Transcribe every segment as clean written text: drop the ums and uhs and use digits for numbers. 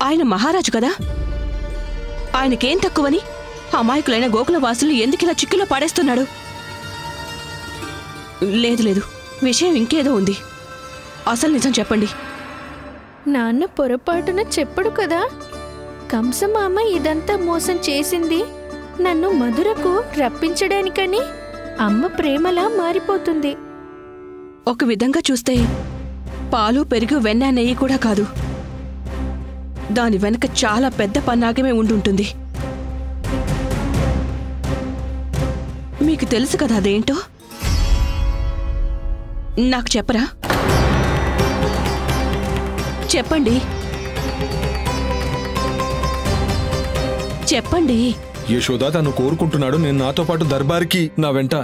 ఆయన మహారాజు కదా, ఆయనకేం తక్కువని అమాయకులైన గోకులవాసులు ఎందుకిలా చిక్కులో పాడేస్తున్నాడు? లేదు లేదు, విషయం ఇంకేదో ఉంది. అసలు నిజం చెప్పండి. నాన్న పొరపాటున చెప్పడు కదా. కంసమామ ఇదంతా మోసం చేసింది నన్ను మధురకు రప్పించడానికని. అమ్మ ప్రేమలా మారిపోతుంది. ఒక విధంగా చూస్తే పాలు పెరుగు వెన్న నెయ్యి కూడా కాదు, దాని వెనక చాలా పెద్ద పన్నాగమే ఉండుంటుంది. మీకు తెలుసు కదా అదేంటో? నాకు చెప్పరా? చెప్పండి చెప్పండి. యశోద తను కోరుకుంటున్నాడు నేను నాతో పాటు దర్బార్కి నా వెంట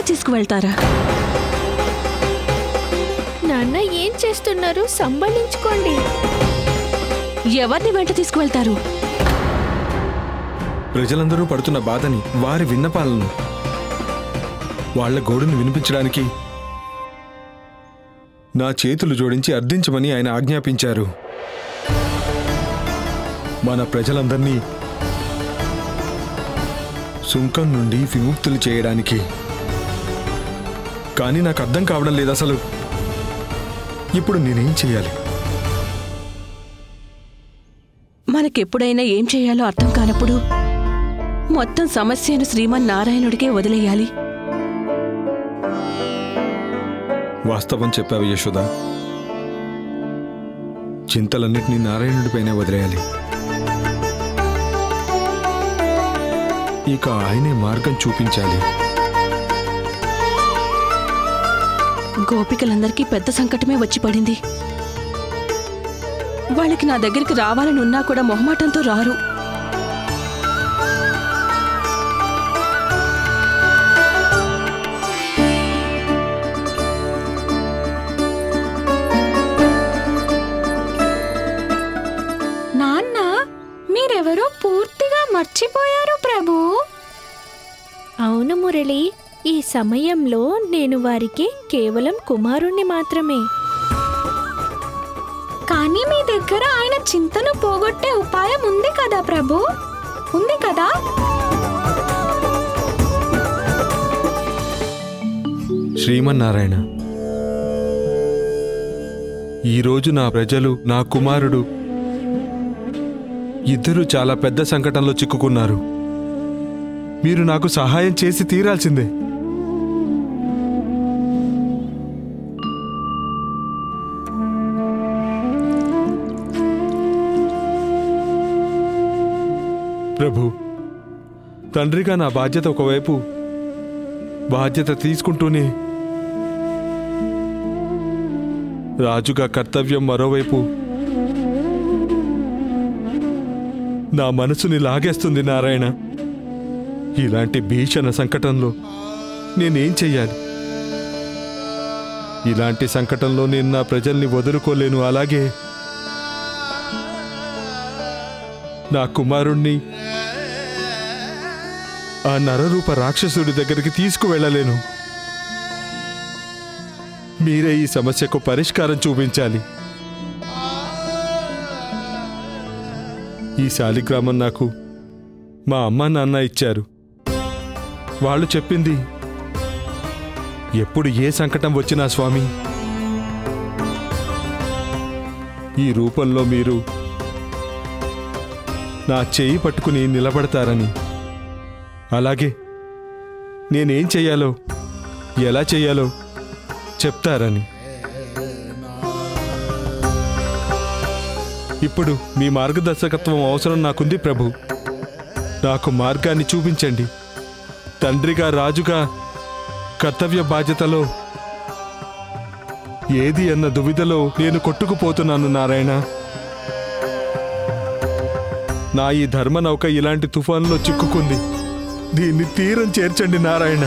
తీసుకువెళ్తారా? నాన్న ఏం చేస్తున్నారు? సంభాళించుకోండి. ఎవరిని వెంట తీసుకువెళ్తారు? ప్రజలందరూ పడుతున్న బాధని, వారి విన్నపాలను, వాళ్ల గోడును వినిపించడానికి నా చేతులు జోడించి అర్థించమని ఆయన ఆజ్ఞాపించారు. మన ప్రజలందర్నీ సుంకం నుండి విముక్తులు చేయడానికి. కానీ నాకు అర్థం కావడం లేదు అసలు. ఇప్పుడు నేనేం చేయాలి? మనకెప్పుడైనా ఏం చేయాలో అర్థం కానప్పుడు మొత్తం సమస్యను శ్రీమన్నారాయణుడికే వదిలేయాలి. వాస్తవం చెప్పావు యశోద. చింతలన్నిటినీ నారాయణుడిపైనే వదిలేయాలి. ఇక ఆయనే మార్గం చూపించాలి. గోపికలందరికీ పెద్ద సంకటమే వచ్చి పడింది. వాళ్ళకి నా దగ్గరికి రావాలని ఉన్నా కూడా మొహమాటంతో రారు. నాన్న, మీరెవరో పూర్తిగా మర్చిపోయారు ప్రభు. అవును మురళి, ఈ సమయంలో నేను వారికి కేవలం కుమారుణ్ణి మాత్రమే. కానీ మీ దగ్గర ఆయన చింతను పోగొట్టే ఉపాయం ఉంది కదా ప్రభు, ఉంది కదా? శ్రీమన్నారాయణ, ఈరోజు నా ప్రజలు, నా కుమారుడు ఇద్దరూ చాలా పెద్ద సంకటంలో చిక్కుకున్నారు. మీరు నాకు సహాయం చేసి తీరాల్సిందే. ప్రభు, తండ్రిగా నా బాధ్యత ఒకవైపు, బాధ్యత తీసుకుంటూనే రాజుగా కర్తవ్యం మరోవైపు నా మనసుని లాగేస్తుంది నారాయణ. ఇలాంటి భీషణ సంకటంలో నేనేం చెయ్యాలి? ఇలాంటి సంకటంలో నేను నా ప్రజల్ని వదులుకోలేను. అలాగే నా కుమారుణ్ణి ఆ నరరూప రాక్షసుడి దగ్గరికి తీసుకువెళ్ళలేను. మీరే ఈ సమస్యకు పరిష్కారం చూపించాలి. ఈ శాలిగ్రామం నాకు మా అమ్మ నాన్న ఇచ్చారు. వాళ్ళు చెప్పింది, ఎప్పుడు ఏ సంకటం వచ్చినా స్వామి, ఈ రూపంలో మీరు నా చేయి పట్టుకుని నిలబడతారని, అలాగే నేనేం చెయ్యాలో, ఎలా చెయ్యాలో చెప్తారని. ఇప్పుడు మీ మార్గదర్శకత్వం అవసరం నాకుంది ప్రభు. నాకు మార్గాన్ని చూపించండి. తండ్రిగా, రాజుగా కర్తవ్య బాధ్యతలో ఏది అన్న దువిధలో నేను కొట్టుకుపోతున్నాను నారాయణ. నా ఈ ధర్మనౌక ఇలాంటి తుఫాన్లో చిక్కుకుంది. దీన్ని తీరం చేర్చండి నారాయణ.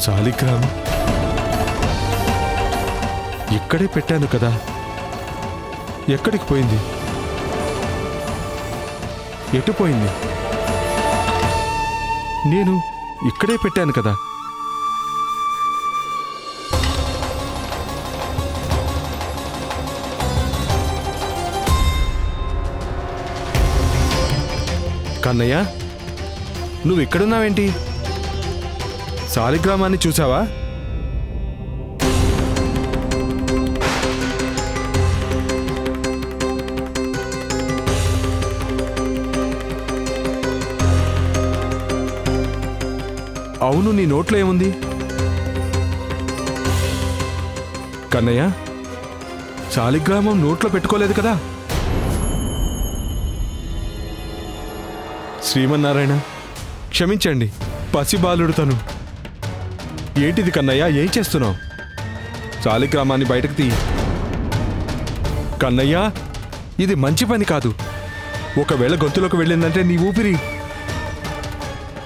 శాలిగ్రామం ఇక్కడే పెట్టాను కదా, ఎక్కడికి పోయింది? ఎటు పోయింది? నేను ఇక్కడే పెట్టాను కదా. కన్నయ్య, నువ్వు ఇక్కడున్నావేంటి? శాలిగ్రామాన్ని చూసావా? అవును, నీ నోట్లో ఏముంది? కన్నయ్య, శాలిగ్రామం నోట్లో పెట్టుకోలేదు కదా? శ్రీమన్నారాయణ, క్షమించండి, పసిబాలుడు తను. ఏంటిది కన్నయ్య, ఏం చేస్తున్నావు? శాలిగ్రామాన్ని బయటకు తీ. కన్నయ్య, ఇది మంచి పని కాదు. ఒకవేళ గొంతులోకి వెళ్ళిందంటే నీ ఊపిరి.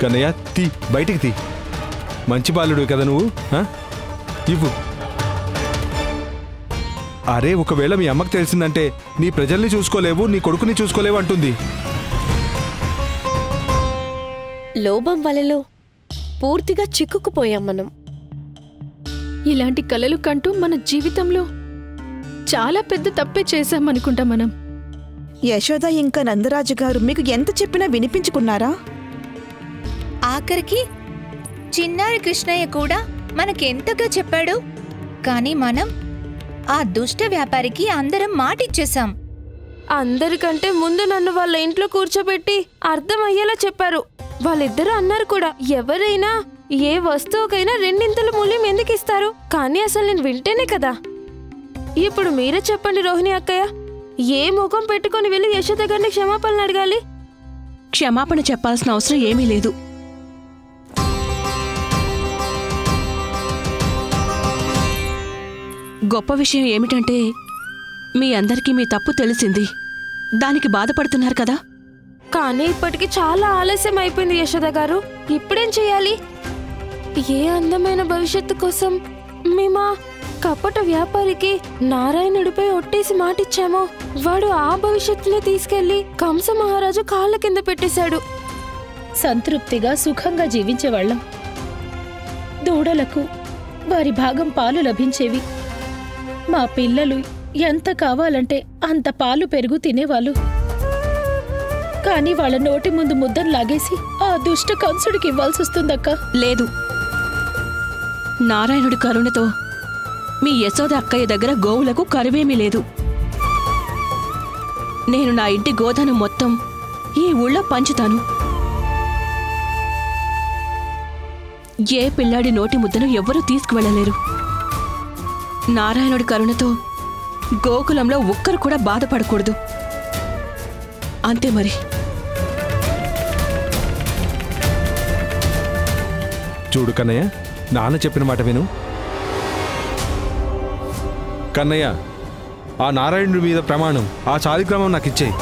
కన్నయ్య, తీ, బయటికి తీ. మంచి బాలుడు కదా నువ్వు. ఇవ్వు. అరే, ఒకవేళ మీ అమ్మకు తెలిసిందంటే నీ ప్రజల్ని చూసుకోలేవు, నీ కొడుకుని చూసుకోలేవు అంటుంది. లోభం వలలో పూర్తిగా చిక్కుకుపోయాం మనం. ఇలాంటి కలలు కంటూ మన జీవితంలో చాలా పెద్ద తప్పే చేశామనుకుంటా మనం. యశోద ఇంకా నందరాజు గారు మీకు ఎంత చెప్పినా వినిపించుకున్నారా? ఆఖరికి చిన్నారి కృష్ణయ్య కూడా మనకెంతగా చెప్పాడు. కాని మనం ఆ దుష్ట వ్యాపారికి అందరం మాటిచ్చేశాం. అందరికంటే ముందు నన్ను వాళ్ళ ఇంట్లో కూర్చోబెట్టి అర్థమయ్యేలా చెప్పారు. వాళ్ళిద్దరూ అన్నారు కూడా, ఎవరైనా ఏ వస్తువుకైనా రెండింతల మూల్యం ఎందుకు ఇస్తారు? కానీ అసలు నేను వింటేనే కదా. ఇప్పుడు మీరే చెప్పండి రోహిణి అక్కయ్య, ఏ ముఖం పెట్టుకొని వెళ్ళి యశోద గారిని క్షమాపణలు అడగాలి? క్షమాపణ చెప్పాల్సిన అవసరం ఏమీ లేదు. గొప్ప విషయం ఏమిటంటే మీ అందరికీ మీ తప్పు తెలిసింది. దానికి బాధపడుతున్నారు కదా. కానీ ఇప్పటికి చాలా ఆలస్యం అయిపోయింది యశోద గారు. ఇప్పుడేం చెయ్యాలి? ఏ అందమైన భవిష్యత్తు కోసం మేమా కపట వ్యాపారికి నారాయణుడిపై ఒట్టేసి మాటిచ్చామో, వాడు ఆ భవిష్యత్తునే తీసుకెళ్లి కంస మహారాజు కాళ్ళ కింద పెట్టేశాడు. సంతృప్తిగా సుఖంగా జీవించేవాళ్లం. దూడలకు వారి భాగం పాలు లభించేవి. మా పిల్లలు ఎంత కావాలంటే అంత పాలు పెరుగు తినేవాళ్ళు. కానీ వాళ్ళ నోటి ముందు ముద్దను లాగేసి ఆ దుష్ట కంసుడికి ఇవ్వాల్సి వస్తుందక్క. లేదు, నారాయణుడి కరుణతో మీ యశోద అక్కయ్య దగ్గర గోవులకు కరువేమీ లేదు. నేను నా ఇంటి గోధను మొత్తం ఈ ఊళ్ళో పంచుతాను. ఏ పిల్లాడి నోటి ముద్దను ఎవ్వరూ తీసుకువెళ్ళలేరు. నారాయణుడి కరుణతో గోకులంలో ఒక్కరు కూడా బాధపడకూడదు. అంతే మరి. చూడు కన్నయ్య, నాన్న చెప్పిన మాట విను. కన్నయ్య, ఆ నారాయణుడి మీద ప్రమాణం, ఆ శాలిగ్రామం నాకు ఇచ్చేయి.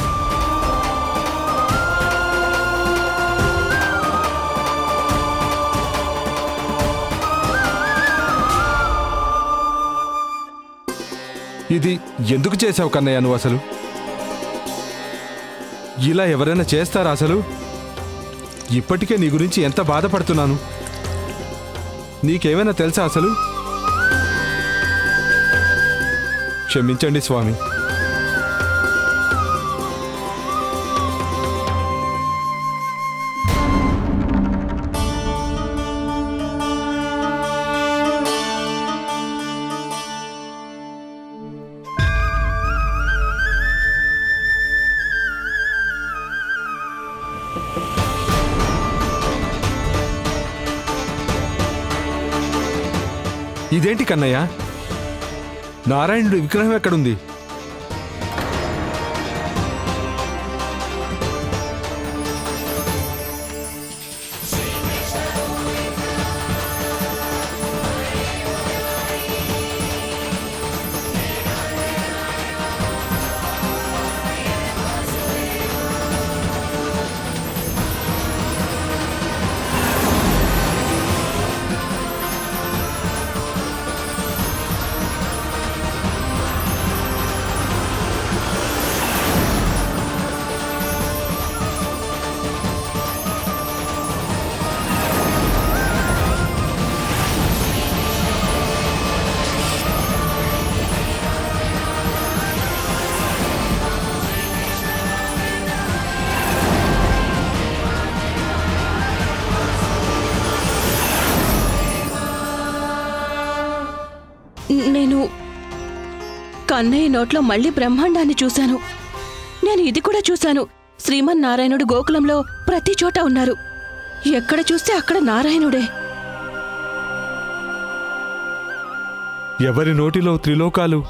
ఇది ఎందుకు చేశావు కన్నయ్య నువ్వు? అసలు ఇలా ఎవరైనా చేస్తారా అసలు? ఇప్పటికే నీ గురించి ఎంత బాధపడుతున్నాను. నీకేమైనా తెలుసా అసలు? క్షమించండి స్వామి. ఇదేంటి కన్నయ్య, నారాయణుడి విగ్రహం ఎక్కడుంది? నేను కన్నయ్య నోట్లో మళ్ళీ బ్రహ్మాండాన్ని చూశాను. నేను ఇది కూడా చూశాను. శ్రీమన్నారాయణుడు గోకులంలో ప్రతి చోట ఉన్నారు. ఎక్కడ చూస్తే అక్కడ నారాయణుడే. ఎవరి నోటిలో త్రిలోకాలు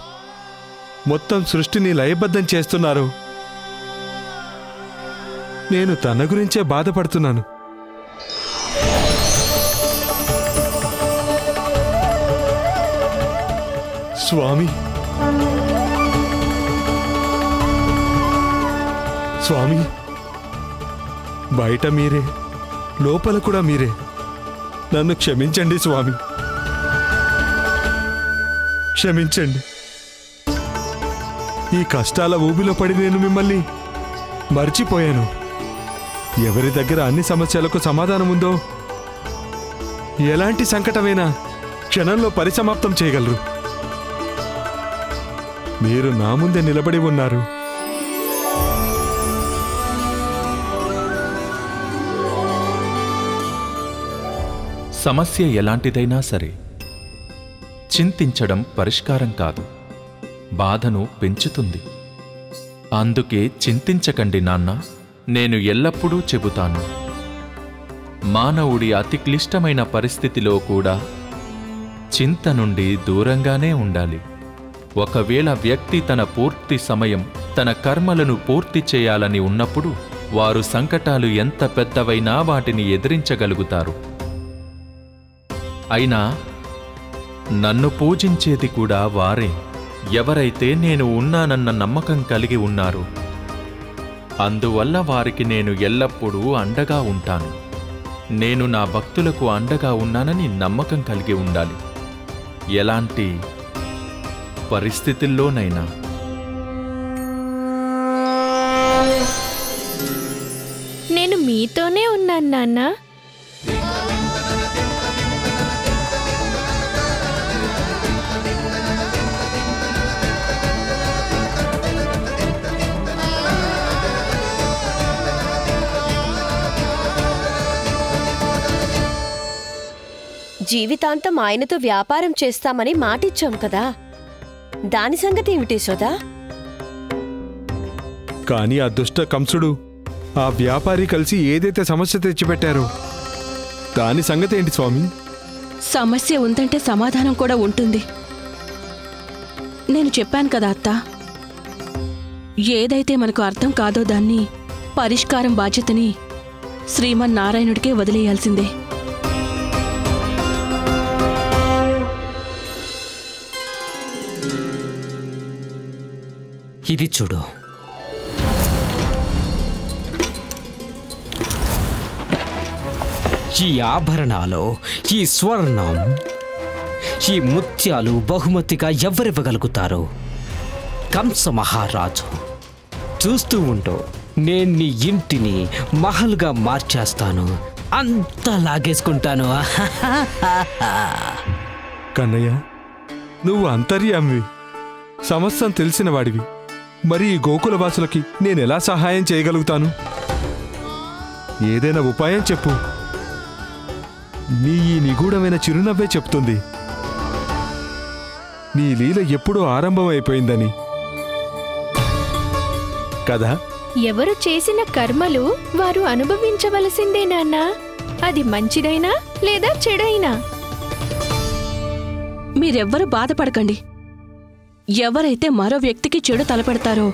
మొత్తం సృష్టిని లయబద్ధం చేస్తున్నారు. నేను తన గురించే బాధపడుతున్నాను. స్వామి, స్వామి, బయట మీరే, లోపల కూడా మీరే. నన్ను క్షమించండి స్వామి, క్షమించండి. ఈ కష్టాల ఊబిలో పడి నేను మిమ్మల్ని మర్చిపోయాను. ఎవరి దగ్గర అన్ని సమస్యలకు సమాధానం ఉందో, ఎలాంటి సంకటమైనా క్షణంలో పరిసమాప్తం చేయగలరు. మీరు నా ముందే నిలబడి ఉన్నారు. సమస్య ఎలాంటిదైనా సరే చింతించడం పరిష్కారం కాదు, బాధను పెంచుతుంది. అందుకే చింతించకండి నాన్న. నేను ఎల్లప్పుడూ చెబుతాను, మానవుడి అతి క్లిష్టమైన పరిస్థితిలో కూడా చింత నుండి దూరంగానే ఉండాలి. ఒకవేళ వ్యక్తి తన పూర్తి సమయం తన కర్మలను పూర్తి చేయాలని ఉన్నప్పుడు వారు సంకటాలు ఎంత పెద్దవైనా వాటిని ఎదిరించగలుగుతారు. అయినా నన్ను పూజించేది కూడా వారే. ఎవరైతే నేను ఉన్నానన్న నమ్మకం కలిగి ఉన్నారో అందువల్ల వారికి నేను ఎల్లప్పుడూ అండగా ఉంటాను. నేను నా భక్తులకు అండగా ఉన్నానని నమ్మకం కలిగి ఉండాలి, ఎలాంటి పరిస్థితుల్లోనైనా. నేను మీతోనే ఉన్నాను నాన్న. జీవితాంతం ఆయనతో వ్యాపారం చేస్తామని మాటిచ్చాం కదా, దాని సంగతి ఏమిటి యశోదా? కానీ ఆ దుష్ట కంసుడు, ఆ వ్యాపారి కలిసి ఏదైతే సమస్య తెచ్చిపెట్టారో దాని సంగతి ఏంటి స్వామి? సమస్య ఉందంటే సమాధానం కూడా ఉంటుంది. నేను చెప్పాను కదా అత్త, ఏదైతే మనకు అర్థం కాదో దాన్ని పరిష్కారం బాధ్యతని శ్రీమన్నారాయణుడికే వదిలేయాల్సిందే. ఇది చూడు, ఈ ఆభరణాలు, ఈ స్వర్ణం, ఈ ముత్యాలు బహుమతిగా ఎవరివ్వగలుగుతారు? కంస మహారాజు. చూస్తూ ఉంటూ నేను నీ ఇంటిని మహల్గా మార్చేస్తాను, అంతా లాగేసుకుంటాను. కన్నయ్య, నువ్వు అంతర్యామివి, సమస్తం తెలిసిన వాడివి. మరి ఈ గోకులవాసులకి నేనెలా సహాయం చేయగలుగుతాను? ఏదైనా ఉపాయం చెప్పు. నీ ఈ నిగూఢమైన చిరునవ్వే చెప్తుంది నీ లీల ఎప్పుడూ ఆరంభమైపోయిందని కదా? ఎవరు చేసిన కర్మలు వారు అనుభవించవలసిందే నాన్నా. అది మంచిదైనా లేదా చెడైనా. మీరెవ్వరూ బాధపడకండి. ఎవరైతే మరో వ్యక్తికి చెడు తలపెడతారో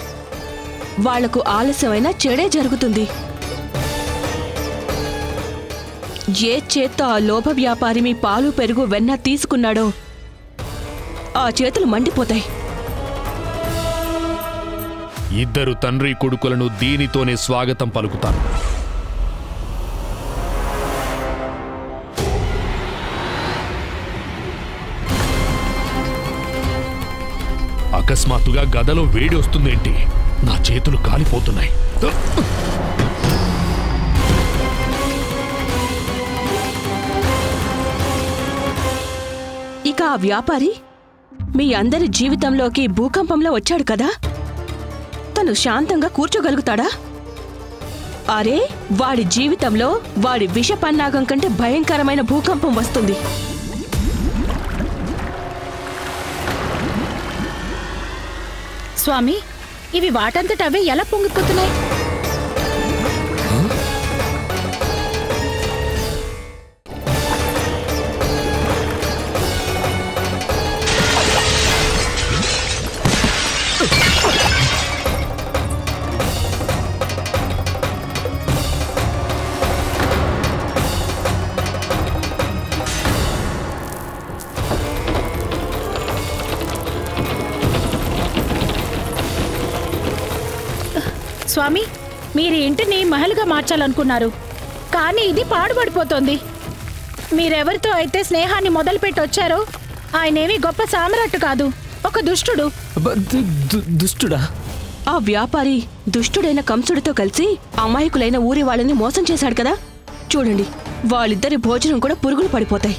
వాళ్లకు ఆలస్యమైన చెడే జరుగుతుంది. ఏ చేత్తో ఆ లోభ వ్యాపారి మీ పాలు పెరుగు వెన్న తీసుకున్నాడో ఆ చేతులు మండిపోతాయి. ఇద్దరు తండ్రి కొడుకులను దీనితోనే స్వాగతం పలుకుతాను. అకస్మాత్తుగా గదలో వేడి వస్తుందేంటి? నా చేతులు కాలిపోతున్నాయి. ఇక ఆ వ్యాపారి మీ అందరి జీవితంలోకి భూకంపంలో వచ్చాడు కదా, తను శాంతంగా కూర్చోగలుగుతాడా? అరే, వాడి జీవితంలో వాడి విష పన్నాగం కంటే భయంకరమైన భూకంపం వస్తుంది. స్వామి, ఇవి వాటంతట అవే ఎలా పొంగిపోతున్నాయి? స్వామి, మీరు ఇంటిని మహల్గా మార్చాలనుకున్నారు, కానీ ఇది పాడుపడిపోతోంది. మీరెవరితో అయితే స్నేహాన్ని మొదలుపెట్టి వచ్చారో ఆయనేమీ గొప్ప సామ్రాట్టు కాదు, ఒక దుష్టుడు. దుష్టుడా? ఆ వ్యాపారి దుష్టుడైన కంసుడితో కలిసి అమాయకులైన ఊరి వాళ్ళని మోసం చేశాడు కదా. చూడండి, వాళ్ళిద్దరి భోజనం కూడా పురుగులు పడిపోతాయి.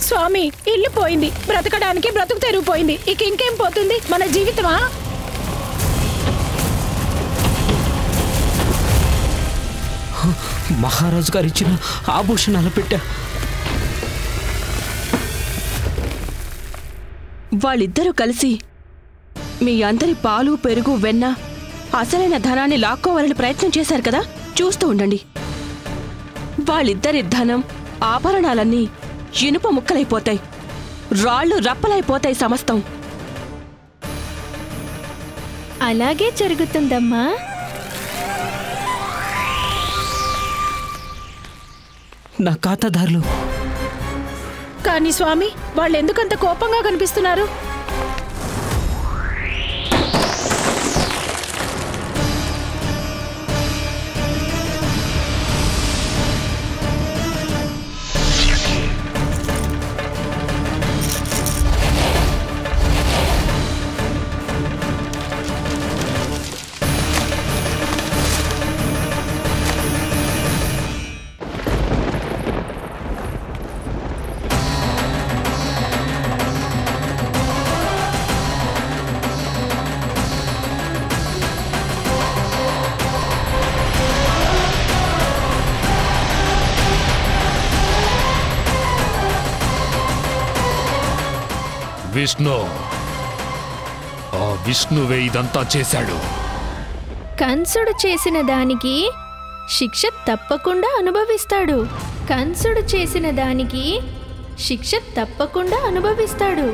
స్వామి, ఇల్లు పోయింది, బ్రతకడానికి బ్రతుకు తెరిగిపోయింది. ఇక ఇంకేం పోతుంది? మన జీవితమా? మహారాజు గారు ఇచ్చిన ఆభూషణాలు పెట్టా. వాళ్ళిద్దరూ కలిసి మీ అందరి పాలు, పెరుగు, వెన్న, అసలైన ధనాన్ని లాక్కోవాలని ప్రయత్నం చేశారు కదా. చూస్తూ ఉండండి, వాళ్ళిద్దరి ధనం, ఆభరణాలన్నీ ఇనుప ముక్కలైపోతాయి, రాళ్ళు రప్పలైపోతాయి సమస్తం. అలాగే జరుగుతుందమ్మా. నా ఖాతాదారులు. కానీ స్వామి, వాళ్ళు ఎందుకంత కోపంగా కనిపిస్తున్నారు? విష్ణు, ఆ విష్ణువే ఇదంతా చేశాడు. కంసుడు చేసిన దానికి శిక్ష తప్పకుండా అనుభవిస్తాడు. కంసుడు చేసిన దానికి శిక్ష తప్పకుండా అనుభవిస్తాడు.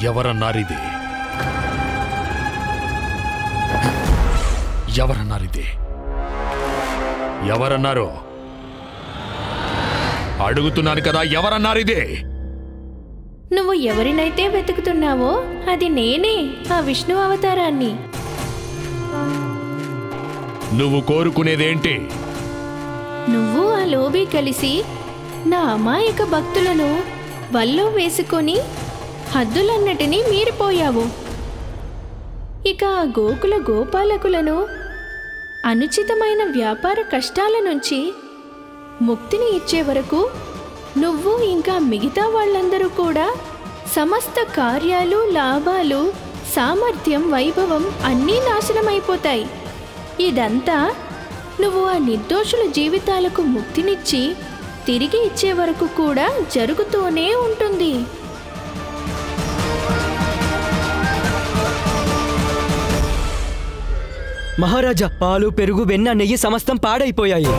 ఎవరన్నారిది? ఎవరన్నారిది? ఎవరన్నారు? అడుగుతున్నాను కదా, ఎవరన్నారిది? నువ్వు ఎవరినైతే వెతుకుతున్నావో అది నేనే, ఆ విష్ణు అవతారాన్ని. నువ్వు కోరుకునేదేంటి? నువ్వు ఆ లోబి కలిసి నా అమాయక భక్తులను వల్లో వేసుకొని హద్దులన్నటినీ మీరిపోయావు. ఇక ఆ గోకుల గోపాలకులను అనుచితమైన వ్యాపార కష్టాల నుంచి ముక్తిని ఇచ్చే వరకు నువ్వు ఇంకా మిగతా వాళ్ళందరూ కూడా సమస్త కార్యాలు, లాభాలు, సామర్థ్యం, వైభవం అన్నీ నాశనమైపోతాయి. ఇదంతా నువ్వు ఆ నిర్దోషుల జీవితాలకు ముక్తినిచ్చి తిరిగి ఇచ్చే వరకు కూడా జరుగుతూనే ఉంటుంది. మహారాజా, పాలు, పెరుగు, వెన్న, నెయ్యి సమస్తం పాడైపోయాయి.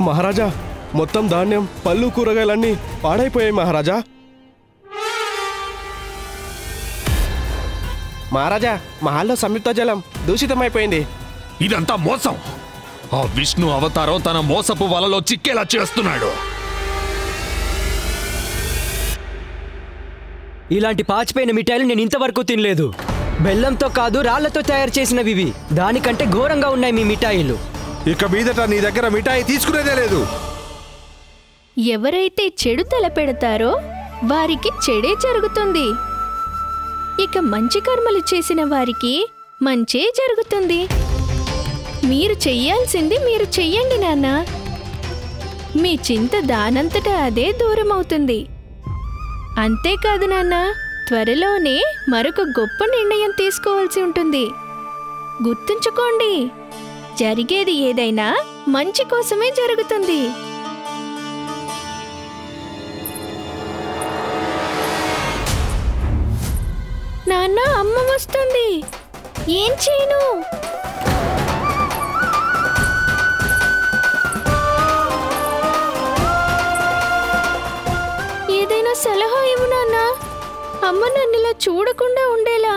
మహారాజా, మొత్తం ధాన్యం, పళ్ళు, కూరగాయలన్నీ పాడైపోయాయి మహారాజా. మహారాజా, మహల్లో సంయుక్త జలం దూషితమైపోయింది. ఇదంతా మోసం. ఆ విష్ణు అవతారం తన మోసపు వలలో చిక్కేలా చేస్తున్నాడు. ఇలాంటి పాచిపోయిన మిఠాయిలు నేను ఇంతవరకు తినలేదు. బెల్లంతో కాదు, రాళ్లతో తయారు చేసినవి ఇవి. దానికంటే ఘోరంగా ఉన్నాయి మీ మిఠాయిలు. ఇక మీదట నీ దగ్గర మిఠాయి తీసుకునేదే లేదు. ఎవరైతే చెడు తలపెడతారో వారికి చెడే జరుగుతుంది. ఇక మంచి కర్మలు చేసిన వారికి మంచే జరుగుతుంది. మీరు చెయ్యాల్సింది మీరు చెయ్యండి నాన్న. మీ చింత దానంతటా అదే దూరం అవుతుంది. అంతేకాదు నాన్న, త్వరలోనే మరొక గొప్ప నిర్ణయం తీసుకోవాల్సి ఉంటుంది. గుర్తుంచుకోండి, జరిగేది ఏదైనా మంచి కోసమే జరుగుతుంది. నాన్న, అమ్మ వస్తుంది. ఏం చేయను? ఏదైనా సలహా ఇవ్వు నాన్న. అమ్మ నన్ను ఇలా చూడకుండా ఉండేలా.